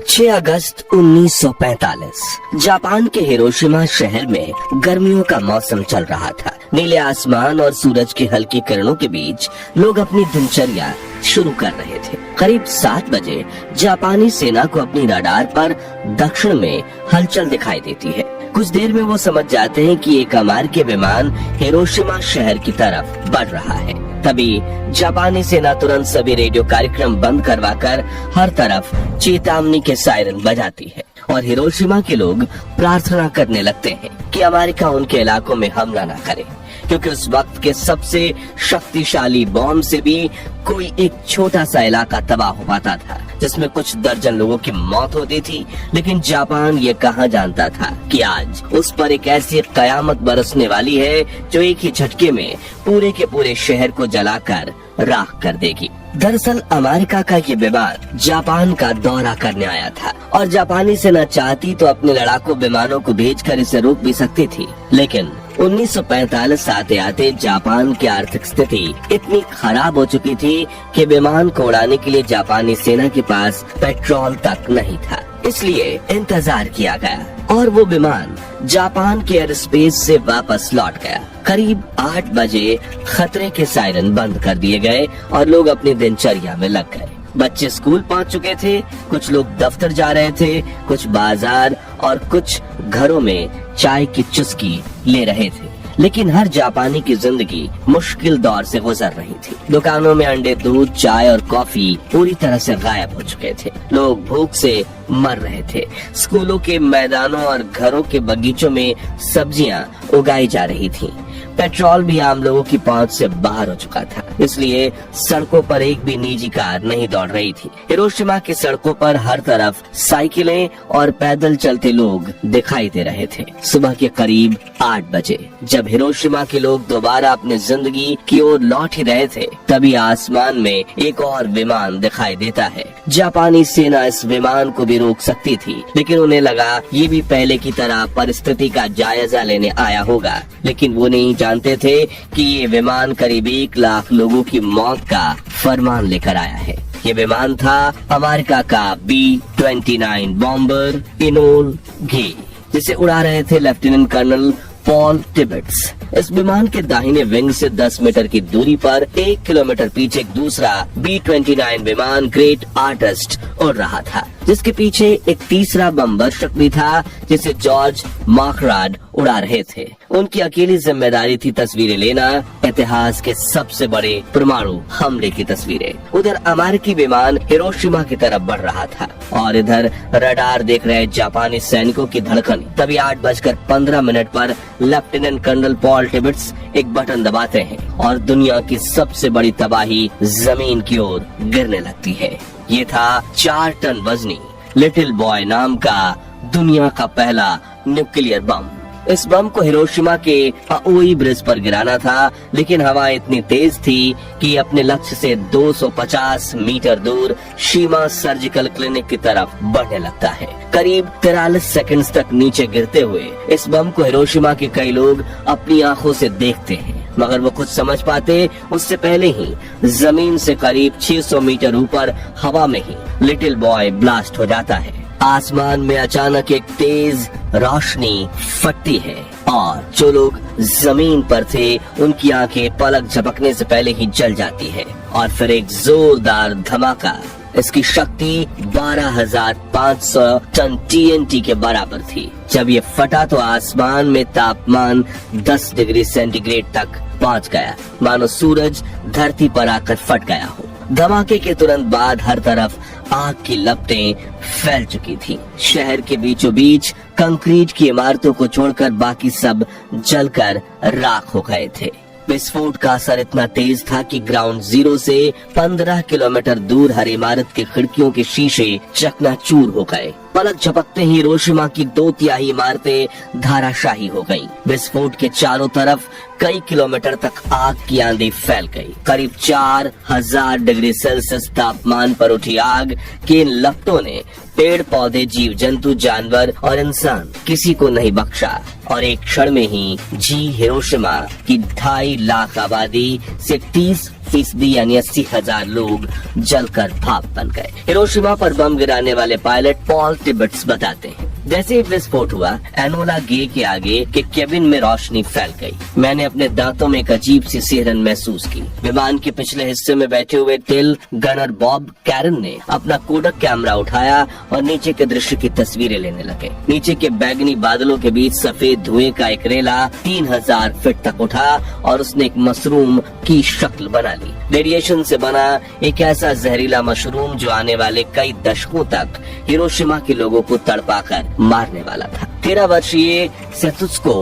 6 अगस्त 1945 Japan के Hiroshima शहर में गर्मियों का मौसम चल रहा था। नीले आसमान और सूरज की हल्की किरणों के बीच लोग अपनी दिनचर्या शुरू कर रहे थे। करीब 7 बजे जापानी सेना को अपनी रडार पर दक्षिण में हलचल दिखाई देती है। कुछ देर में वो समझ जाते हैं कि एक अमेरिकी विमान हिरोशिमा शहर की तरफ बढ़ रहा है। तभी जापानी सेना तुरंत सभी रेडियो कार्यक्रम बंद करवाकर हर तरफ चेतावनी के सायरन बजाती है और हिरोशिमा के लोग प्रार्थना करने लगते हैं कि अमेरिका उनके इलाकों में हमला न करे, क्योंकि उस वक्त के सबसे शक्तिशाली बॉम्ब से भी कोई एक छोटा सा इलाका तबाह हो पाता था, जिसमें कुछ दर्जन लोगों की मौत होती थी। लेकिन जापान ये कहाँ जानता था कि आज उस पर एक ऐसी कयामत बरसने वाली है जो एक ही झटके में पूरे के पूरे शहर को जलाकर राख कर देगी। दरअसल अमेरिका का ये विमान जापान का दौरा करने आया था और जापानी सेना चाहती तो अपने लड़ाकू विमानों को भेजकर इसे रोक भी सकती थी, लेकिन 1945 आते आते जापान की आर्थिक स्थिति इतनी खराब हो चुकी थी कि विमान को उड़ाने के लिए जापानी सेना के पास पेट्रोल तक नहीं था। इसलिए इंतजार किया गया और वो विमान जापान के एयर स्पेस से वापस लौट गया। करीब 8 बजे खतरे के सायरन बंद कर दिए गए और लोग अपनी दिनचर्या में लग गए। बच्चे स्कूल पहुंच चुके थे, कुछ लोग दफ्तर जा रहे थे, कुछ बाजार और कुछ घरों में चाय की चुस्की ले रहे थे। लेकिन हर जापानी की जिंदगी मुश्किल दौर से गुजर रही थी। दुकानों में अंडे, दूध, चाय और कॉफी पूरी तरह से गायब हो चुके थे। लोग भूख से मर रहे थे। स्कूलों के मैदानों और घरों के बगीचों में सब्जियां उगाई जा रही थी। पेट्रोल भी आम लोगों की पहुंच से बाहर हो चुका था, इसलिए सड़कों पर एक भी निजी कार नहीं दौड़ रही थी। हिरोशिमा की सड़कों पर हर तरफ साइकिलें और पैदल चलते लोग दिखाई दे रहे थे। सुबह के करीब 8 बजे जब हिरोशिमा के लोग दोबारा अपनी जिंदगी की ओर लौट ही रहे थे, तभी आसमान में एक और विमान दिखाई देता है। जापानी सेना इस विमान को भी रोक सकती थी, लेकिन उन्हें लगा ये भी पहले की तरह परिस्थिति का जायजा लेने आया होगा। लेकिन वो नहीं जानते थे कि ये विमान करीब 1 लाख लोगों की मौत का फरमान लेकर आया है। ये विमान था अमेरिका का B-29 बॉम्बर इनोल गे, जिसे उड़ा रहे थे लेफ्टिनेंट कर्नल पॉल टिबेट्स। इस विमान के दाहिने विंग से 10 मीटर की दूरी पर 1 किलोमीटर पीछे एक दूसरा B-29 विमान ग्रेट आर्टिस्ट उड़ रहा था, जिसके पीछे एक तीसरा बमबर्षक भी था जिसे जॉर्ज मार्कराड उड़ा रहे थे। उनकी अकेली जिम्मेदारी थी तस्वीरें लेना, इतिहास के सबसे बड़े परमाणु हमले की तस्वीरें। उधर अमेरिकी विमान हिरोशिमा की तरफ बढ़ रहा था और इधर रडार देख रहे जापानी सैनिकों की धड़कन। तभी 8:15 पर लेफ्टिनेंट कर्नल पॉल टिबेट्स एक बटन दबाते हैं और दुनिया की सबसे बड़ी तबाही जमीन की ओर गिरने लगती है। ये था 4 टन वजनी लिटिल बॉय नाम का दुनिया का पहला न्यूक्लियर बम। इस बम को हिरोशिमा के अओई ब्रिज पर गिराना था, लेकिन हवा इतनी तेज थी कि अपने लक्ष्य से 250 मीटर दूर शीमा सर्जिकल क्लिनिक की तरफ बढ़ने लगता है। करीब 43 सेकंड्स तक नीचे गिरते हुए इस बम को हिरोशिमा के कई लोग अपनी आंखों से देखते हैं, मगर वो कुछ समझ पाते उससे पहले ही जमीन से करीब 600 मीटर ऊपर हवा में ही लिटिल बॉय ब्लास्ट हो जाता है। आसमान में अचानक एक तेज रोशनी फटती है और जो लोग जमीन पर थे उनकी आंखें पलक झपकने से पहले ही जल जाती है और फिर एक जोरदार धमाका। इसकी शक्ति 12,500 टन TNT के बराबर थी। जब ये फटा तो आसमान में तापमान 10 डिग्री सेंटीग्रेड तक पहुंच गया, मानो सूरज धरती पर आकर फट गया हो। धमाके के तुरंत बाद हर तरफ आग की लपटें फैल चुकी थी। शहर के बीचों बीच कंक्रीट की इमारतों को छोड़कर बाकी सब जलकर राख हो गए थे। विस्फोट का असर इतना तेज था कि ग्राउंड जीरो से 15 किलोमीटर दूर हर इमारत के खिड़कियों के शीशे चकनाचूर हो गए। पलक झपकते ही हिरोशिमा की 2/3 इमारतें धाराशाही हो गईं। विस्फोट के चारों तरफ कई किलोमीटर तक आग की आंधी फैल गई। करीब 4000 डिग्री सेल्सियस तापमान पर उठी आग के इन लपटों ने पेड़ पौधे, जीव जंतु, जानवर और इंसान किसी को नहीं बख्शा और एक क्षण में ही हिरोशिमा की 2.5 लाख आबादी से 30 60% यानी 80,000 लोग जलकर भाप बन गए। हिरोशिमा पर बम गिराने वाले पायलट पॉल टिबेट्स बताते हैं, जैसे ही विस्फोट हुआ एनोला गे के आगे के केबिन में रोशनी फैल गई। मैंने अपने दांतों में एक अजीब सी सिहरन महसूस की। विमान के पिछले हिस्से में बैठे हुए टेल गनर बॉब कैरन ने अपना कोडक कैमरा उठाया और नीचे के दृश्य की तस्वीरें लेने लगे। नीचे के बैगनी बादलों के बीच सफेद धुएं का एक रेला 3000 फीट तक उठा और उसने एक मशरूम की शक्ल बना ली। रेडिएशन से बना एक ऐसा जहरीला मशरूम जो आने वाले कई दशकों तक हिरोशिमा के लोगों को तड़पाकर मारने वाला था। 13 वर्षीय सेतुस्को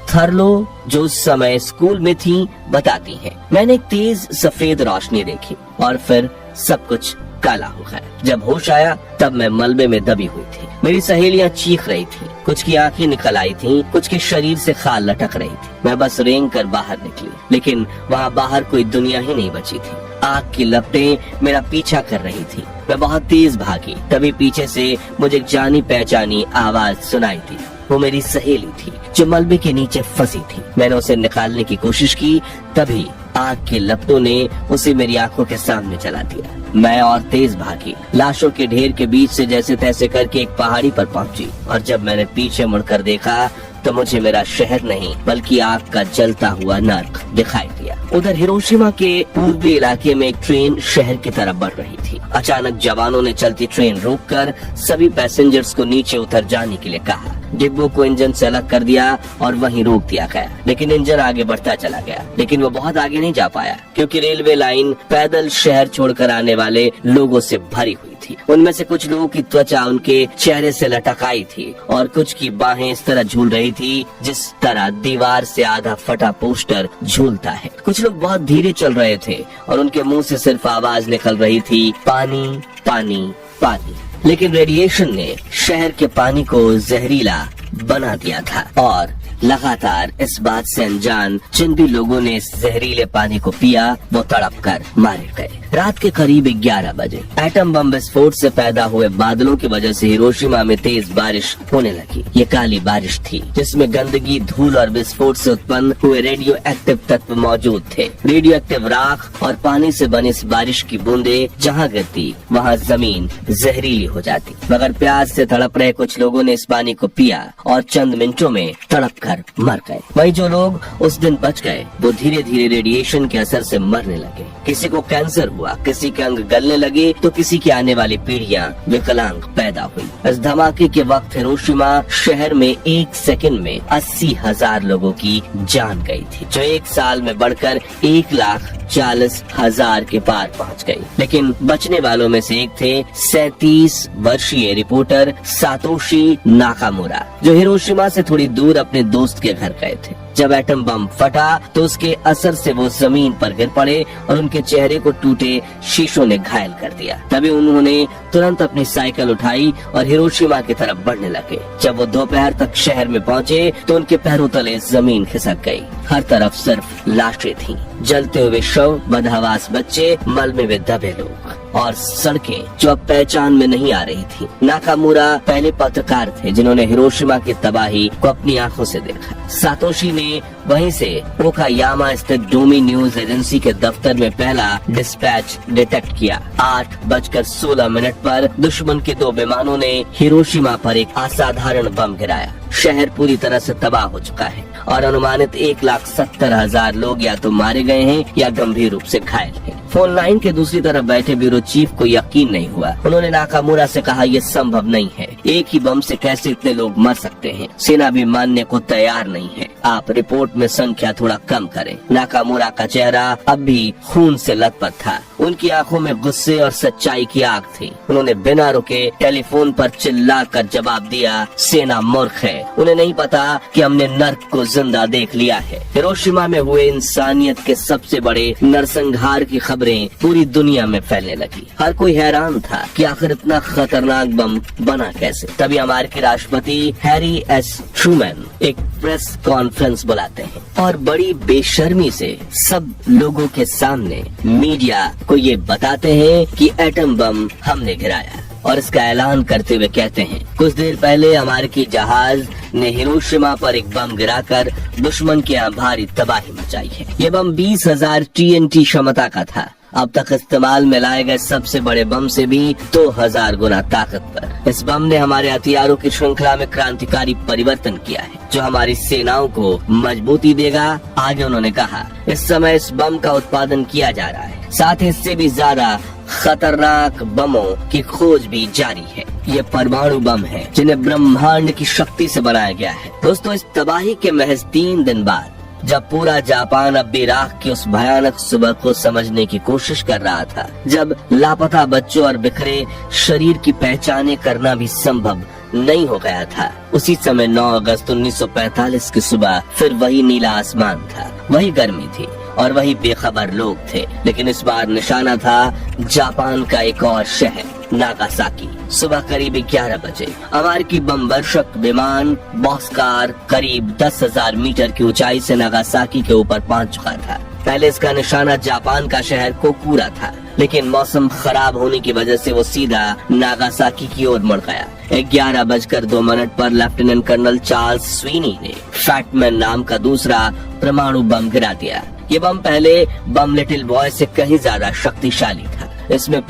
थर्लो जो उस समय स्कूल में थी बताती हैं, मैंने एक तेज सफेद रोशनी देखी और फिर सब कुछ काला हो गया। जब होश आया तब मैं मलबे में दबी हुई थी। मेरी सहेलियां चीख रही थी, कुछ की आंखें निकल आई थीं, कुछ के शरीर से खाल लटक रही थी। मैं बस रेंग कर बाहर निकली, लेकिन वहाँ बाहर कोई दुनिया ही नहीं बची थी। आग की लपटें मेरा पीछा कर रही थी। मैं बहुत तेज भागी, तभी पीछे से मुझे एक जानी पहचानी आवाज सुनाई दी। वो मेरी सहेली थी जो मलबे के नीचे फंसी थी। मैंने उसे निकालने की कोशिश की, तभी आग के लपटों ने उसे मेरी आंखों के सामने चला दिया। मैं और तेज भागी, लाशों के ढेर के बीच से जैसे तैसे करके एक पहाड़ी पर पहुंची। और जब मैंने पीछे मुड़कर देखा तो मुझे मेरा शहर नहीं बल्कि आग का जलता हुआ नर्क दिखाई दिया। उधर हिरोशिमा के पूर्वी इलाके में एक ट्रेन शहर की तरफ बढ़ रही थी। अचानक जवानों ने चलती ट्रेन रोककर सभी पैसेंजर्स को नीचे उतर जाने के लिए कहा। डिब्बों को इंजन से अलग कर दिया और वहीं रोक दिया गया, लेकिन इंजन आगे बढ़ता चला गया। लेकिन वो बहुत आगे नहीं जा पाया क्योंकि रेलवे लाइन पैदल शहर छोड़कर आने वाले लोगों से भरी हुई थी। उनमें से कुछ लोगों की त्वचा उनके चेहरे से लटक आई थी और कुछ की बाहें इस तरह झूल रही थी जिस तरह दीवार से आधा फटा पोस्टर झूलता है। कुछ लोग बहुत धीरे चल रहे थे और उनके मुंह से सिर्फ आवाज निकल रही थी, पानी पानी पानी। लेकिन रेडिएशन ने शहर के पानी को जहरीला बना दिया था और लगातार इस बात से अनजान जिन भी लोगों ने इस जहरीले पानी को पिया वो तड़प कर मारे गए। रात के करीब 11 बजे एटम बम विस्फोट से पैदा हुए बादलों की वजह से हिरोशिमा में तेज बारिश होने लगी। ये काली बारिश थी जिसमें गंदगी, धूल और विस्फोट से उत्पन्न हुए रेडियो एक्टिव तत्व मौजूद थे। रेडियो एक्टिव राख और पानी से बनी इस बारिश की बूंदे जहाँ गिरती वहाँ जमीन जहरीली हो जाती। मगर प्यास से तड़प रहे कुछ लोगों ने इस पानी को पिया और चंद मिनटों में तड़प कर मर गए। वही जो लोग उस दिन बच गए वो धीरे धीरे रेडिएशन के असर से मरने लगे। किसी को कैंसर हुआ, किसी के अंग गलने लगे तो किसी की आने वाली पीढ़ियां विकलांग पैदा हुई। इस धमाके के वक्त हिरोशिमा शहर में एक सेकंड में 80,000 लोगों की जान गई थी, जो एक साल में बढ़कर 1,40,000 के पार पहुंच गई। लेकिन बचने वालों में से एक थे 37 वर्षीय रिपोर्टर सातोशी नाकामुरा, जो हिरोशिमा से थोड़ी दूर अपने दोस्त के घर गए थे। जब एटम बम फटा तो उसके असर से वो जमीन पर गिर पड़े और उनके चेहरे को टूटे शीशों ने घायल कर दिया। तभी उन्होंने तुरंत अपनी साइकिल उठाई और हिरोशिमा की तरफ बढ़ने लगे। जब वो दोपहर तक शहर में पहुंचे तो उनके पैरों तले जमीन खिसक गई। हर तरफ सिर्फ लाशें थीं, जलते हुए शव, बदहवास बच्चे, मलबे में दबे लोग और सड़कें जो अब पहचान में नहीं आ रही थी। नाकामुरा पहले पत्रकार थे जिन्होंने हिरोशिमा की तबाही को अपनी आंखों से देखा। सातोशी ने वहीं से ओकायामा स्थित डोमी न्यूज एजेंसी के दफ्तर में पहला डिस्पैच डिटेक्ट किया। 8:16 पर दुश्मन के 2 विमानों ने हिरोशिमा पर एक असाधारण बम गिराया। शहर पूरी तरह से तबाह हो चुका है और अनुमानित 1,70,000 लोग या तो मारे गए हैं या गंभीर रूप से घायल हैं। फोन लाइन के दूसरी तरफ बैठे ब्यूरो चीफ को यकीन नहीं हुआ। उन्होंने नाकामुरा से कहा, यह संभव नहीं है, एक ही बम से कैसे इतने लोग मर सकते हैं। सेना भी मानने को तैयार नहीं है, आप रिपोर्ट में संख्या थोड़ा कम करें। नाकामुरा का चेहरा अब भी खून से लथपथ था, उनकी आंखों में गुस्से और सच्चाई की आग थी। उन्होंने बिना रुके टेलीफोन पर चिल्लाकर जवाब दिया, सेना मूर्ख है, उन्हें नहीं पता कि हमने नर्क को जिंदा देख लिया है। हिरोशिमा में हुए इंसानियत के सबसे बड़े नरसंहार की खबरें पूरी दुनिया में फैलने लगी। हर कोई हैरान था कि आखिर इतना खतरनाक बम बना कैसे। तभी अमेरिकी राष्ट्रपति हैरी एस ट्रूमैन एक प्रेस कॉन्फ्रेंस बुलाते हैं और बड़ी बेशर्मी से सब लोगों के सामने मीडिया को ये बताते हैं कि एटम बम हमने गिराया और इसका ऐलान करते हुए कहते हैं, कुछ देर पहले अमेरिकी जहाज ने हिरोशिमा पर एक बम गिराकर दुश्मन की भारी तबाही मचाई है। ये बम 20,000 TNT क्षमता का था। अब तक इस्तेमाल में लाए गए सबसे बड़े बम से भी 2000 गुना ताकतवर। इस बम ने हमारे हथियारों की श्रृंखला में क्रांतिकारी परिवर्तन किया है, जो हमारी सेनाओं को मजबूती देगा। आगे उन्होंने कहा, इस समय इस बम का उत्पादन किया जा रहा है, साथ ही इससे भी ज्यादा खतरनाक बमों की खोज भी जारी है। ये परमाणु बम है जिन्हें ब्रह्मांड की शक्ति से बनाया गया है। दोस्तों, इस तबाही के महज 3 दिन बाद, जब पूरा जापान अब भी राख की उस भयानक सुबह को समझने की कोशिश कर रहा था, जब लापता बच्चों और बिखरे शरीर की पहचाने करना भी संभव नहीं हो गया था, उसी समय 9 अगस्त 1945 की सुबह फिर वही नीला आसमान था, वही गर्मी थी और वही बेखबर लोग थे। लेकिन इस बार निशाना था जापान का एक और शहर, नागासाकी। सुबह करीब 11 बजे अमेरिकी बम वर्षक विमान बॉस्कार करीब 10,000 मीटर की ऊंचाई से नागासाकी के ऊपर पहुंच चुका था। पहले इसका निशाना जापान का शहर कोकुरा था, लेकिन मौसम खराब होने की वजह से वो सीधा नागासाकी की ओर मुड़ गया। 11:02 पर लेफ्टिनेंट कर्नल चार्ल्स स्वीनी ने फैटमैन नाम का दूसरा परमाणु बम गिरा दिया। ये बम पहले बम लिटिल बॉय से कहीं ज्यादा शक्तिशाली था। इसमें